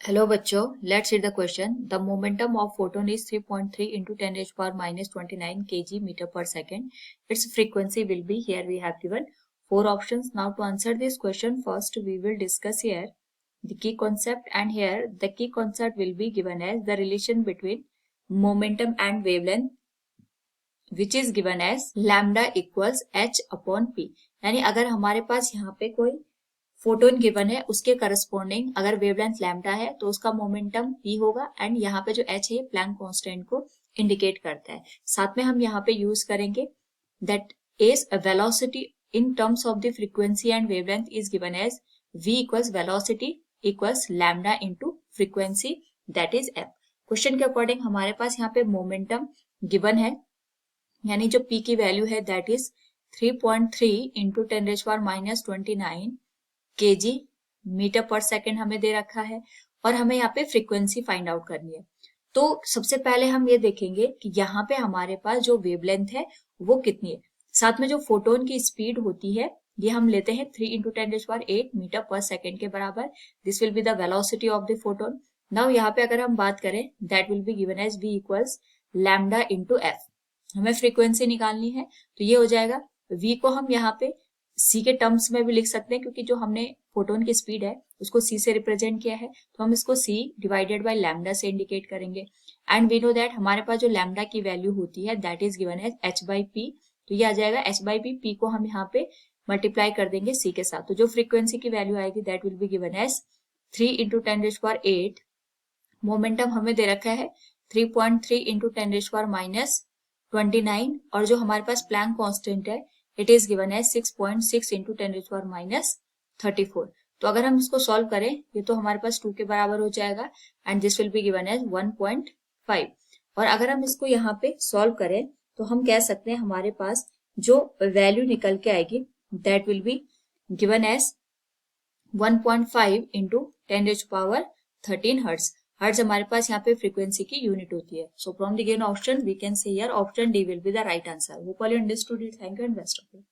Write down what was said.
Hello बच्चों, let's read the question. The momentum of photon is 3.3 into 10 raised power minus 29 kg meter per second. Its frequency will be, here we have given 4 options. Now to answer this question, first we will discuss here the key concept, and here the key concept will be given as the relation between momentum and wavelength, which is given as lambda equals h upon p. यानी अगर हमारे पास यहाँ पे कोई photon given है उसके corresponding अगर वेवलेंथ लैम्डा है तो उसका मोमेंटम p होगा, एंड यहाँ पे जो h है प्लैंक कांस्टेंट को इंडिकेट करता है. साथ में हम यहाँ पे यूज करेंगे that is velocity in terms of the frequency and wavelength is given as v equals velocity equals lambda into frequency that is f. Question के अकॉर्डिंग हमारे पास यहाँ पे मोमेंटम गिवन है, यानी जो p की वैल्यू है that is 3.3 into 10 raise power minus 29 kg metre per second हमें दे रखा है, और हमें यहाँ पे फ्रीक्वेंसी फाइंड आउट करनी है. तो सबसे पहले हम ये देखेंगे कि यहाँ पे हमारे पास जो वेवलेंथ है वो कितनी है. साथ में जो फोटोन की स्पीड होती है ये हम लेते हैं 3 इंटू 10⁸ मीटर पर सेकेंड के बराबर. This will be the velocity of the photon. Now यहाँ पे अगर हम बात करें that will be given as v equals lambda into F. हमें फ्रीक्वेंसी निकालनी है तो ये हो जाएगा v को हम यहाँ पे c के टर्म्स में भी लिख सकते हैं, क्योंकि जो हमने फोटोन की स्पीड है उसको c से रिप्रेजेंट किया है तो हम इसको c डिवाइडेड बाय लैम्डा से इंडिकेट करेंगे. एंड वी नो दैट हमारे पास जो लैम्डा की वैल्यू होती है that is given as h by P. तो ये आ जाएगा h बाई पी. p को हम यहाँ पे मल्टीप्लाई कर देंगे c के साथ, तो जो फ्रीक्वेंसी की वैल्यू आएगी that will be given as 3 into 10⁸. Momentum हमें दे रखा है 3.3 इंटू 10⁻⁻ माइनस 29, और जो हमारे पास प्लैंक कांस्टेंट है इट इज गिवन है 6.6 इंटू 10⁻⁻ माइनस 34. तो अगर हम इसको सॉल्व करें ये तो हमारे पास 2 के बराबर हो जाएगा, and this will be given as 1.5. और अगर हम इसको यहाँ पे सॉल्व करें तो हम कह सकते हैं हमारे पास जो वैल्यू निकल के आएगी that will be given as 1.5 into 10⁻13 hertz. Hertz हमारे पास यहाँ पे फ्रीक्वेंसी की यूनिट होती है. So from the given option we can say here option D will be the right answer. Hope all you understood it. Thank you and best of luck.